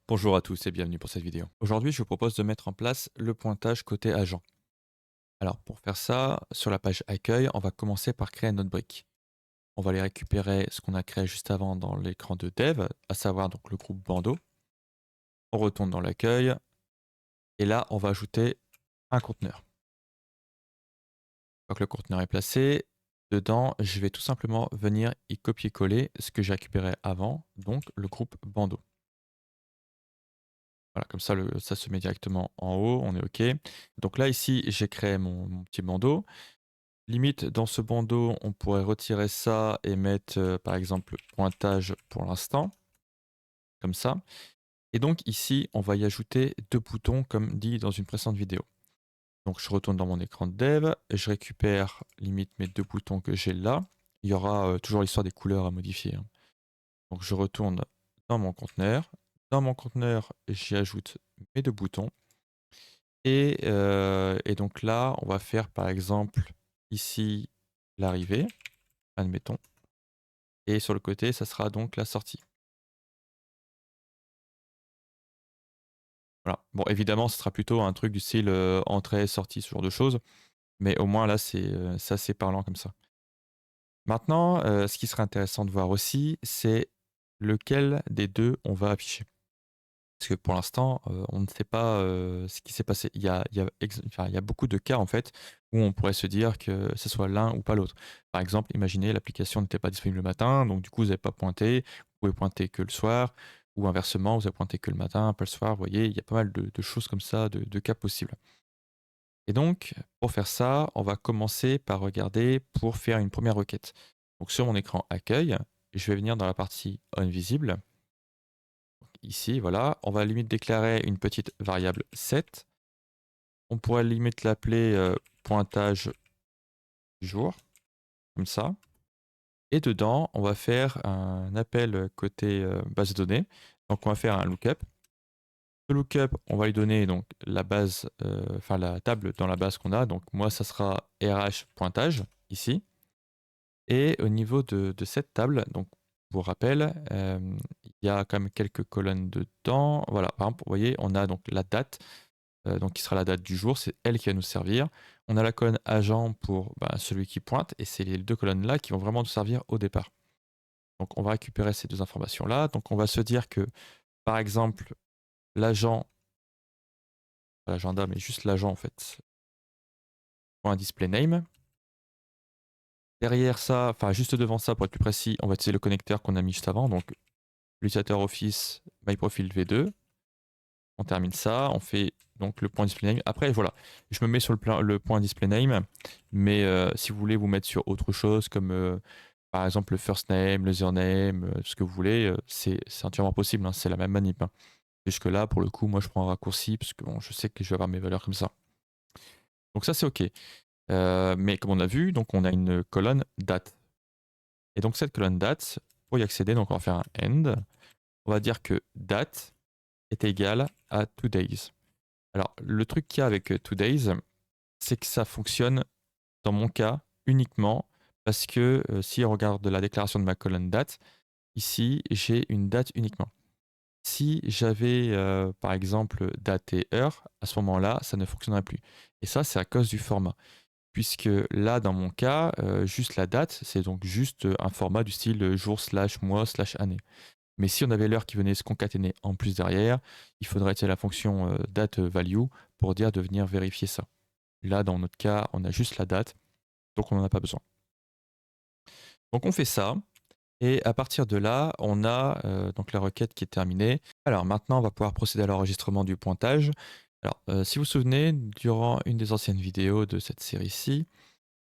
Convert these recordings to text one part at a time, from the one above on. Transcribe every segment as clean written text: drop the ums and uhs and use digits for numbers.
Bonjour à tous et bienvenue pour cette vidéo. Aujourd'hui, je vous propose de mettre en place le pointage côté agent. Alors pour faire ça, sur la page accueil, on va commencer par créer notre brique. On va aller récupérer ce qu'on a créé juste avant dans l'écran de dev, à savoir donc le groupe bandeau. On retourne dans l'accueil et là, on va ajouter un conteneur. Une fois que le conteneur est placé, dedans, je vais tout simplement venir y copier-coller ce que j'ai récupéré avant, donc le groupe bandeau. Voilà, comme ça, ça se met directement en haut, on est OK. Donc là, ici, j'ai créé mon petit bandeau. Limite, dans ce bandeau, on pourrait retirer ça et mettre, par exemple, pointage pour l'instant, comme ça. Et donc ici, on va y ajouter 2 boutons comme dit dans une précédente vidéo. Donc je retourne dans mon écran de dev, et je récupère limite mes 2 boutons que j'ai là. Il y aura, toujours l'histoire des couleurs à modifier, hein. Donc je retourne dans mon conteneur. Dans mon conteneur, j'y ajoute mes 2 boutons et donc là, on va faire par exemple ici l'arrivée, admettons. Et sur le côté, ça sera donc la sortie. Voilà. Bon, évidemment, ce sera plutôt un truc du style, entrée, sortie, ce genre de choses, mais au moins là, c'est assez parlant comme ça. Maintenant, ce qui serait intéressant de voir aussi, c'est lequel des 2 on va afficher. Parce que pour l'instant, on ne sait pas, ce qui s'est passé. Il y a beaucoup de cas, en fait, où on pourrait se dire que ce soit l'un ou pas l'autre. Par exemple, imaginez l'application n'était pas disponible le matin, donc du coup, vous n'avez pas pointé, vous pouvez pointer que le soir, ou inversement, vous avez pointé que le matin, pas le soir. Vous voyez, il y a pas mal de choses comme ça, de cas possibles. Et donc, pour faire ça, on va commencer par regarder pour faire une première requête. Donc sur mon écran accueil, je vais venir dans la partie onVisible. Ici, voilà, on va limite déclarer une petite variable set. On pourrait limite l'appeler pointage du jour, comme ça. Et dedans, on va faire un appel côté base de données. Donc on va faire un lookup. Ce lookup, on va lui donner donc la base, enfin la table dans la base qu'on a. Donc moi, ça sera RH pointage ici. Et au niveau de cette table, donc pour rappel, il y a quand même quelques colonnes dedans. Voilà, par exemple, vous voyez, on a donc la date, donc qui sera la date du jour, c'est elle qui va nous servir. On a la colonne agent pour celui qui pointe, et c'est les 2 colonnes-là qui vont vraiment nous servir au départ. Donc on va récupérer ces 2 informations-là. Donc on va se dire que, par exemple, l'agent, pas l'agenda, mais juste l'agent en fait, pour un display name. Derrière ça, enfin juste devant ça, pour être plus précis, on va utiliser le connecteur qu'on a mis juste avant, donc l'utilisateur Office MyProfile V2. On termine ça, on fait donc le point display name. Après, voilà, je me mets sur le point display name, mais si vous voulez vous mettre sur autre chose, comme par exemple le first name, le username, ce que vous voulez, c'est entièrement possible, hein, c'est la même manip, hein. Jusque-là, pour le coup, moi je prends un raccourci, parce que bon, je sais que je vais avoir mes valeurs comme ça. Donc ça, c'est OK. Mais comme on a vu, donc on a une colonne date. Et donc cette colonne date, pour y accéder, donc on va faire un end. On va dire que date est égal à today's. Alors, le truc qu'il y a avec today's, c'est que ça fonctionne, dans mon cas, uniquement parce que si on regarde la déclaration de ma colonne date, ici, j'ai une date uniquement. Si j'avais, par exemple, date et heure, à ce moment-là, ça ne fonctionnerait plus. Et ça, c'est à cause du format. Puisque là, dans mon cas, juste la date, c'est donc juste un format du style jour/mois/année. Mais si on avait l'heure qui venait se concaténer en plus derrière, il faudrait utiliser la fonction date value pour dire de venir vérifier ça. Là, dans notre cas, on a juste la date, donc on n'en a pas besoin. Donc on fait ça, et à partir de là, on a donc la requête qui est terminée. Alors maintenant, on va pouvoir procéder à l'enregistrement du pointage. Alors, si vous vous souvenez, durant une des anciennes vidéos de cette série-ci,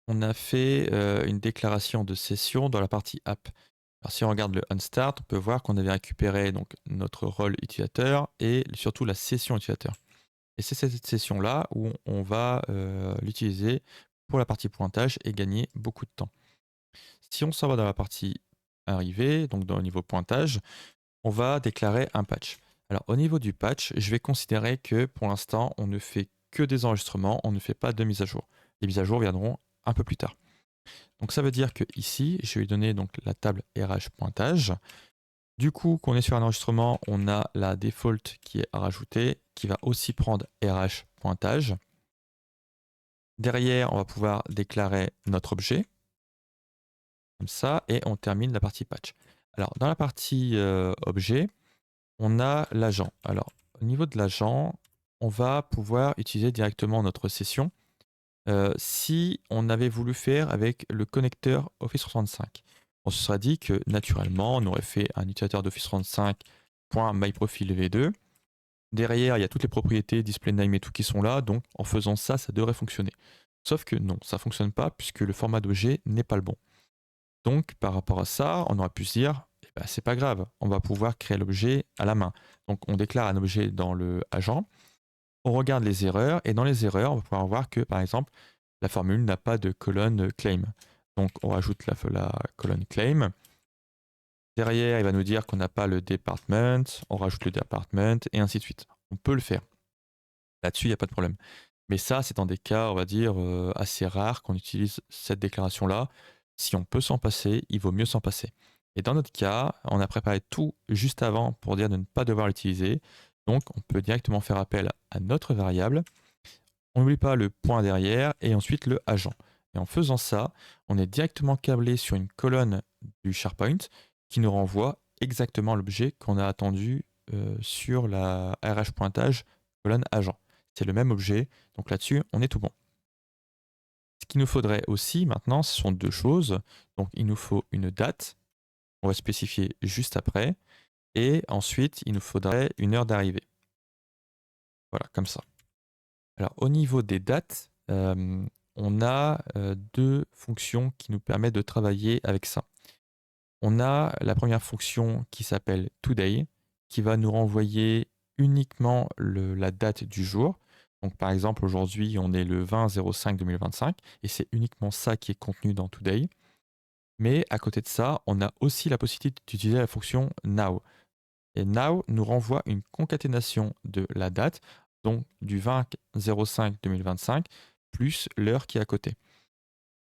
on a fait une déclaration de session dans la partie app. Alors si on regarde le onStart, on peut voir qu'on avait récupéré donc notre rôle utilisateur et surtout la session utilisateur. Et c'est cette session-là où on va l'utiliser pour la partie pointage et gagner beaucoup de temps. Si on s'en va dans la partie arrivée, donc dans le niveau pointage, on va déclarer un patch. Alors au niveau du patch, je vais considérer que pour l'instant, on ne fait que des enregistrements, on ne fait pas de mise à jour. Les mises à jour viendront un peu plus tard. Donc ça veut dire que ici, je vais lui donner donc la table RH pointage. Du coup, qu'on est sur un enregistrement, on a la default qui est à rajouter, qui va aussi prendre RH pointage. Derrière, on va pouvoir déclarer notre objet, comme ça, et on termine la partie patch. Alors, dans la partie objet, on a l'agent. Alors, au niveau de l'agent, on va pouvoir utiliser directement notre session si on avait voulu faire avec le connecteur Office 365. On se serait dit que naturellement, on aurait fait un utilisateur d'Office 365.myprofilv2. Derrière, il y a toutes les propriétés, display name et tout qui sont là, donc en faisant ça, ça devrait fonctionner. Sauf que non, ça ne fonctionne pas puisque le format d'objet n'est pas le bon. Donc par rapport à ça, on aurait pu se dire, eh ben, c'est pas grave, on va pouvoir créer l'objet à la main. Donc on déclare un objet dans le agent, on regarde les erreurs, et dans les erreurs, on va pouvoir voir que par exemple, la formule n'a pas de colonne claim. Donc on rajoute la colonne claim. Derrière, il va nous dire qu'on n'a pas le department, on rajoute le department, et ainsi de suite. On peut le faire. Là-dessus, il n'y a pas de problème. Mais ça, c'est dans des cas, on va dire, assez rares qu'on utilise cette déclaration-là. Si on peut s'en passer, il vaut mieux s'en passer. Et dans notre cas, on a préparé tout juste avant pour dire de ne pas devoir l'utiliser. Donc, on peut directement faire appel à notre variable. On n'oublie pas le point derrière et ensuite le agent. Et en faisant ça, on est directement câblé sur une colonne du SharePoint qui nous renvoie exactement l'objet qu'on a attendu sur la RH pointage colonne agent. C'est le même objet, donc là-dessus, on est tout bon. Ce qu'il nous faudrait aussi maintenant, ce sont deux choses. Donc il nous faut une date, on va spécifier juste après, et ensuite il nous faudrait une heure d'arrivée. Voilà, comme ça. Alors au niveau des dates, on a deux fonctions qui nous permettent de travailler avec ça. On a la première fonction qui s'appelle today, qui va nous renvoyer uniquement la date du jour. Donc par exemple, aujourd'hui, on est le 20-05-2025, et c'est uniquement ça qui est contenu dans today. Mais à côté de ça, on a aussi la possibilité d'utiliser la fonction now. Et now nous renvoie une concaténation de la date, donc du 20-05-2025, plus l'heure qui est à côté.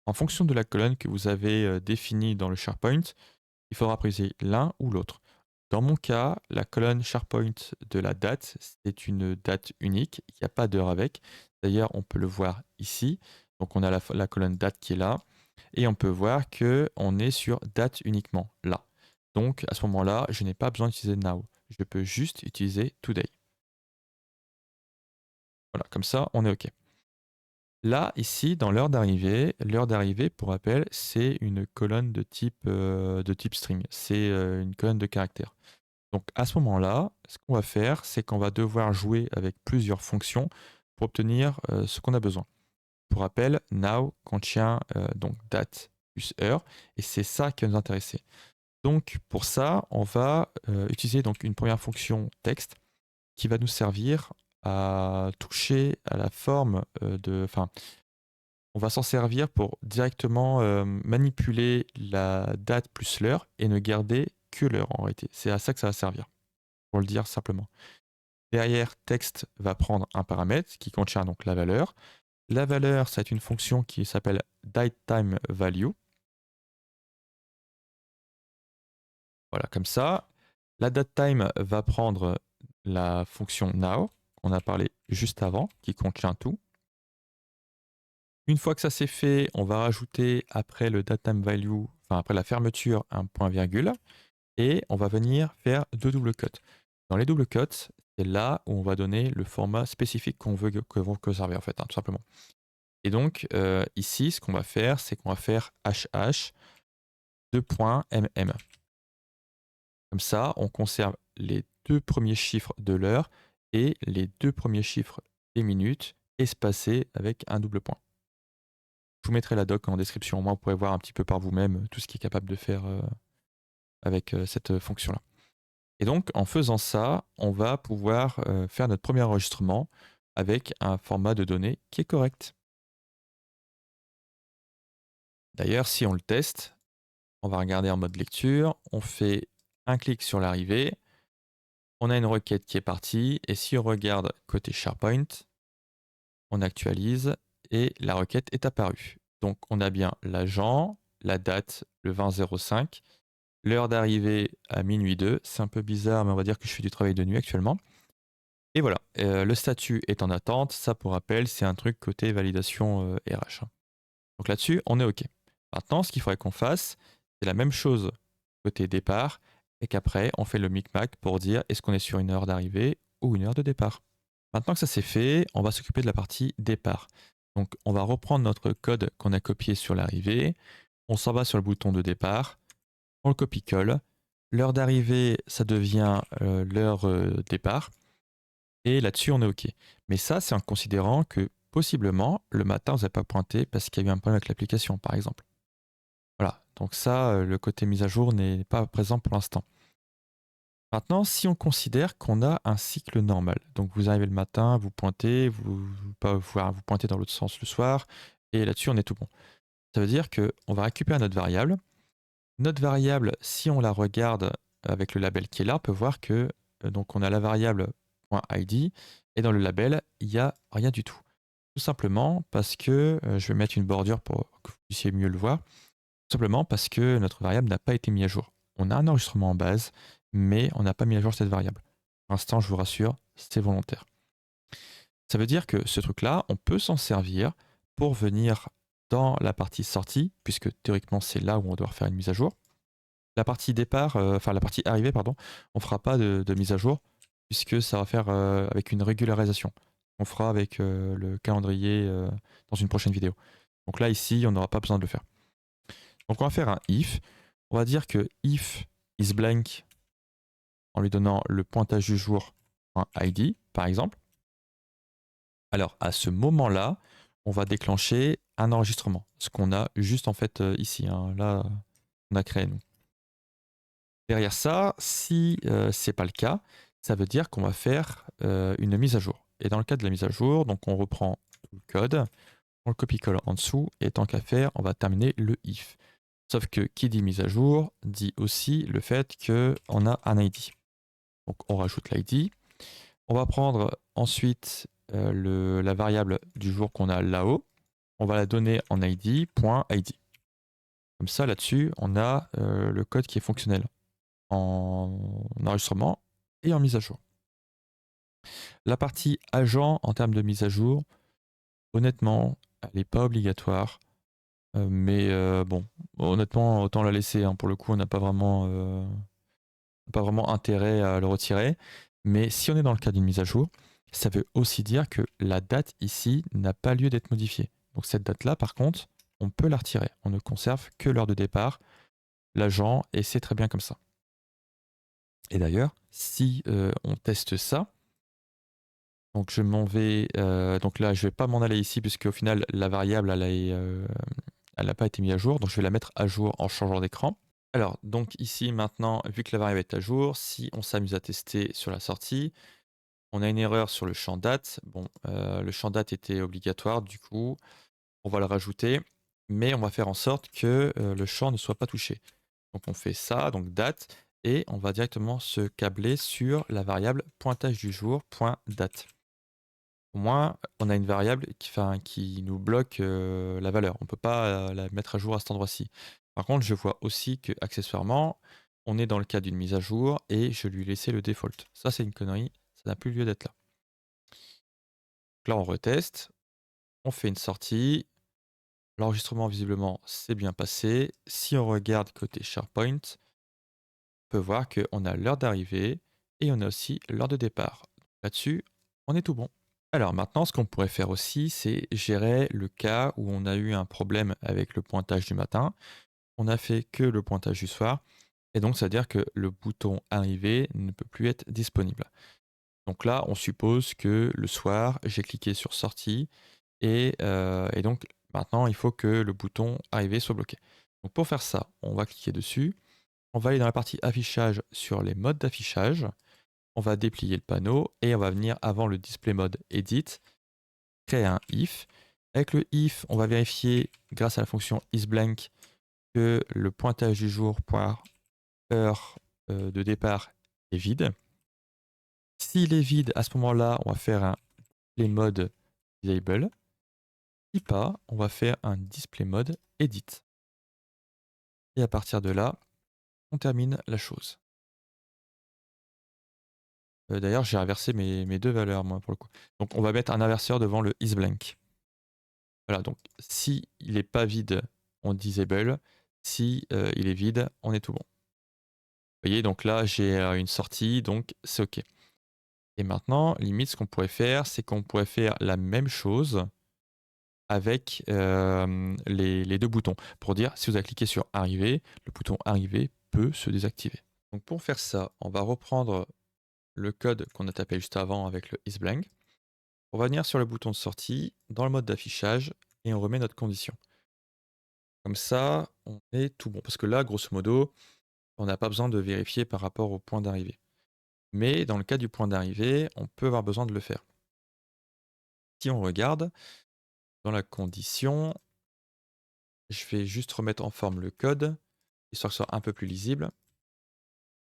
En fonction de la colonne que vous avez définie dans le SharePoint, il faudra préciser l'un ou l'autre. Dans mon cas, la colonne SharePoint de la date, c'est une date unique, il n'y a pas d'heure avec. D'ailleurs, on peut le voir ici. Donc on a la colonne date qui est là, et on peut voir qu'on est sur date uniquement, là. Donc à ce moment-là, je n'ai pas besoin d'utiliser now. Je peux juste utiliser today. Voilà, comme ça, on est OK. Là, ici, dans l'heure d'arrivée, pour rappel, c'est une colonne de type string. C'est une colonne de caractères. Donc à ce moment-là, ce qu'on va faire, c'est qu'on va devoir jouer avec plusieurs fonctions pour obtenir ce qu'on a besoin. Pour rappel, now contient donc date plus heure, et c'est ça qui va nous intéresser. Donc pour ça, on va utiliser donc une première fonction texte qui va nous servir à toucher à la forme on va s'en servir pour directement manipuler la date plus l'heure et ne garder que l'heure en réalité. C'est à ça que ça va servir, pour le dire simplement. Derrière, texte va prendre un paramètre qui contient donc la valeur. La valeur, c'est une fonction qui s'appelle datetime_value. Voilà, comme ça. La datetime va prendre la fonction now, qu'on a parlé juste avant, qui contient tout. Une fois que ça c'est fait, on va rajouter après le datetime_value, enfin après la fermeture, un point virgule, et on va venir faire deux double quotes. Dans les double quotes, c'est là où on va donner le format spécifique qu'on veut conserver en fait, tout simplement. Et donc ici, ce qu'on va faire, c'est qu'on va faire HH 2.mm. Comme ça, on conserve les deux premiers chiffres de l'heure et les deux premiers chiffres des minutes espacés avec un double point. Je vous mettrai la doc en description. Moi, vous pourrez voir un petit peu par vous-même tout ce qui est capable de faire avec cette fonction-là. Et donc, en faisant ça, on va pouvoir faire notre premier enregistrement avec un format de données qui est correct. D'ailleurs, si on le teste, on va regarder en mode lecture, on fait un clic sur l'arrivée, on a une requête qui est partie, et si on regarde côté SharePoint, on actualise et la requête est apparue. Donc on a bien l'agent, la date, le 20-05, l'heure d'arrivée à minuit 2. C'est un peu bizarre, mais on va dire que je fais du travail de nuit actuellement. Et voilà, le statut est en attente. Ça, pour rappel, c'est un truc côté validation RH. Donc là-dessus, on est OK. Maintenant, ce qu'il faudrait qu'on fasse, c'est la même chose côté départ, et qu'après, on fait le micmac pour dire est-ce qu'on est sur une heure d'arrivée ou une heure de départ. Maintenant que ça c'est fait, on va s'occuper de la partie départ. Donc on va reprendre notre code qu'on a copié sur l'arrivée, on s'en va sur le bouton de départ, on le copie-colle. L'heure d'arrivée, ça devient l'heure départ, et là-dessus on est OK. Mais ça, c'est en considérant que possiblement, le matin, vous n'avez pas pointé parce qu'il y a eu un problème avec l'application, par exemple. Voilà, donc ça, le côté mise à jour n'est pas présent pour l'instant. Maintenant, si on considère qu'on a un cycle normal, donc vous arrivez le matin, vous pointez, vous pointez dans l'autre sens le soir, et là-dessus on est tout bon. Ça veut dire qu'on va récupérer notre variable. Notre variable, si on la regarde avec le label qui est là, on peut voir que donc on a la variable .id, et dans le label, il n'y a rien du tout. Tout simplement parce que, je vais mettre une bordure pour que vous puissiez mieux le voir, tout simplement parce que notre variable n'a pas été mise à jour. On a un enregistrement en base, mais on n'a pas mis à jour cette variable. Pour l'instant, je vous rassure, c'est volontaire. Ça veut dire que ce truc-là, on peut s'en servir pour venir dans la partie sortie, puisque théoriquement c'est là où on doit refaire une mise à jour. La partie départ, enfin la partie arrivée, pardon, on ne fera pas de mise à jour, puisque ça va faire avec une régularisation. On fera avec le calendrier dans une prochaine vidéo. Donc là, ici, on n'aura pas besoin de le faire. Donc on va faire un if. On va dire que if is blank en lui donnant le pointage du jour .id, par exemple. Alors à ce moment-là, on va déclencher un enregistrement, ce qu'on a juste en fait ici. Hein. Là, on a créé nous. Derrière ça, si c'est pas le cas, ça veut dire qu'on va faire une mise à jour. Et dans le cas de la mise à jour, donc on reprend tout le code, on le copie-colle en dessous, et tant qu'à faire, on va terminer le if. Sauf que qui dit mise à jour dit aussi le fait qu'on a un ID. Donc on rajoute l'ID. On va prendre ensuite la variable du jour qu'on a là-haut. On va la donner en id.id. Comme ça, là-dessus, on a le code qui est fonctionnel en enregistrement et en mise à jour. La partie agent en termes de mise à jour, honnêtement, elle n'est pas obligatoire. Mais bon, honnêtement, autant la laisser. Hein. Pour le coup, on n'a pas vraiment intérêt à le retirer. Mais si on est dans le cas d'une mise à jour, ça veut aussi dire que la date ici n'a pas lieu d'être modifiée. Donc cette date-là, par contre, on peut la retirer. On ne conserve que l'heure de départ, l'agent, et c'est très bien comme ça. Et d'ailleurs, si on teste ça, donc je m'en vais, donc là je vais pas m'en aller ici puisque au final la variable elle n'a pas été mise à jour, donc je vais la mettre à jour en changeant d'écran. Alors, donc ici maintenant, vu que la variable est à jour, si on s'amuse à tester sur la sortie, on a une erreur sur le champ date. Bon, le champ date était obligatoire, du coup, on va le rajouter, mais on va faire en sorte que le champ ne soit pas touché. Donc on fait ça, donc date, et on va directement se câbler sur la variable pointage du jour.date. Au moins, on a une variable qui nous bloque la valeur. On ne peut pas la mettre à jour à cet endroit-ci. Par contre, je vois aussi que accessoirement, on est dans le cas d'une mise à jour et je lui ai laissé le default. Ça, c'est une connerie. Ça n'a plus lieu d'être là. Donc là, on reteste. On fait une sortie. L'enregistrement, visiblement, s'est bien passé. Si on regarde côté SharePoint, on peut voir qu'on a l'heure d'arrivée et on a aussi l'heure de départ. Là-dessus, on est tout bon. Alors maintenant, ce qu'on pourrait faire aussi, c'est gérer le cas où on a eu un problème avec le pointage du matin. On n'a fait que le pointage du soir. Et donc, ça veut dire que le bouton arriver ne peut plus être disponible. Donc là, on suppose que le soir, j'ai cliqué sur sortie. Et donc, maintenant, il faut que le bouton arriver soit bloqué. Donc pour faire ça, on va cliquer dessus. On va aller dans la partie affichage sur les modes d'affichage. On va déplier le panneau et on va venir avant le display mode edit, créer un if. Avec le if, on va vérifier grâce à la fonction isBlank que le pointage du jour par heure de départ est vide. S'il est vide, à ce moment-là, on va faire un display mode disable. Si pas, on va faire un display mode edit. Et à partir de là, on termine la chose. D'ailleurs, j'ai inversé mes 2 valeurs, moi, pour le coup. Donc on va mettre un inverseur devant le isBlank. Voilà, donc si il est pas vide, on disable. Si, il est vide, on est tout bon. Vous voyez, donc là, j'ai, une sortie, donc c'est OK. Et maintenant, limite, ce qu'on pourrait faire, c'est qu'on pourrait faire la même chose avec, les 2 boutons. Pour dire, si vous avez cliqué sur arriver, le bouton arriver peut se désactiver. Donc pour faire ça, on va reprendre le code qu'on a tapé juste avant avec le isBlank. On va venir sur le bouton de sortie, dans le mode d'affichage, et on remet notre condition. Comme ça, on est tout bon. Parce que là, grosso modo, on n'a pas besoin de vérifier par rapport au point d'arrivée. Mais dans le cas du point d'arrivée, on peut avoir besoin de le faire. Si on regarde, dans la condition, je vais juste remettre en forme le code, histoire que ce soit un peu plus lisible.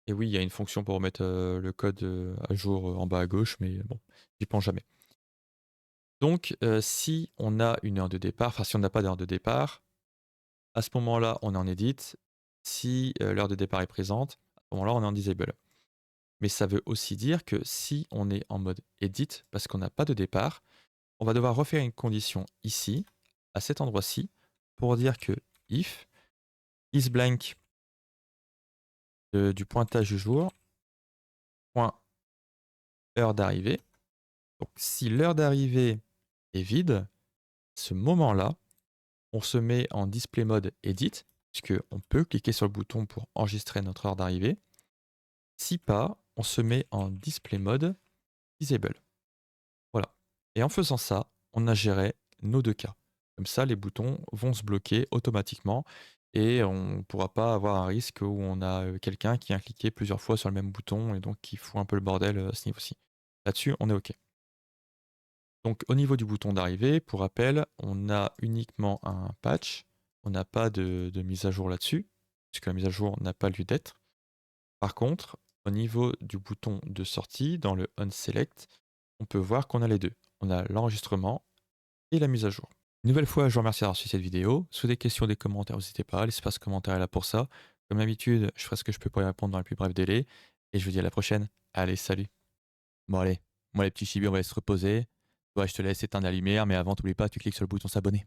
Et oui, il y a une fonction pour remettre le code à jour en bas à gauche, mais bon, j'y pense jamais. Donc, si on a une heure de départ, enfin si on n'a pas d'heure de départ, à ce moment-là, on est en edit. Si l'heure de départ est présente, à ce moment-là, on est en disable. Mais ça veut aussi dire que si on est en mode edit, parce qu'on n'a pas de départ, on va devoir refaire une condition ici, à cet endroit-ci, pour dire que if isBlank du pointage du jour, point heure d'arrivée. Donc si l'heure d'arrivée est vide, à ce moment-là, on se met en display mode edit, puisqu'on peut cliquer sur le bouton pour enregistrer notre heure d'arrivée. Si pas, on se met en display mode disable. Voilà. Et en faisant ça, on a géré nos 2 cas. Comme ça, les boutons vont se bloquer automatiquement et on ne pourra pas avoir un risque où on a quelqu'un qui a cliqué plusieurs fois sur le même bouton et donc qui fout un peu le bordel à ce niveau-ci. Là-dessus, on est OK. Donc au niveau du bouton d'arrivée, pour rappel, on a uniquement un patch, on n'a pas de mise à jour là-dessus, puisque la mise à jour n'a pas lieu d'être. Par contre, au niveau du bouton de sortie, dans le onSelect, on peut voir qu'on a les deux. On a l'enregistrement et la mise à jour. Une nouvelle fois, je vous remercie d'avoir suivi cette vidéo. Si vous avez des questions, des commentaires, n'hésitez pas. L'espace commentaire est là pour ça. Comme d'habitude, je ferai ce que je peux pour y répondre dans le plus bref délai. Et je vous dis à la prochaine. Allez, salut. Bon allez, moi les petits chibis, on va aller se reposer. Toi, je te laisse éteindre la lumière, mais avant, t'oublies pas, tu cliques sur le bouton s'abonner.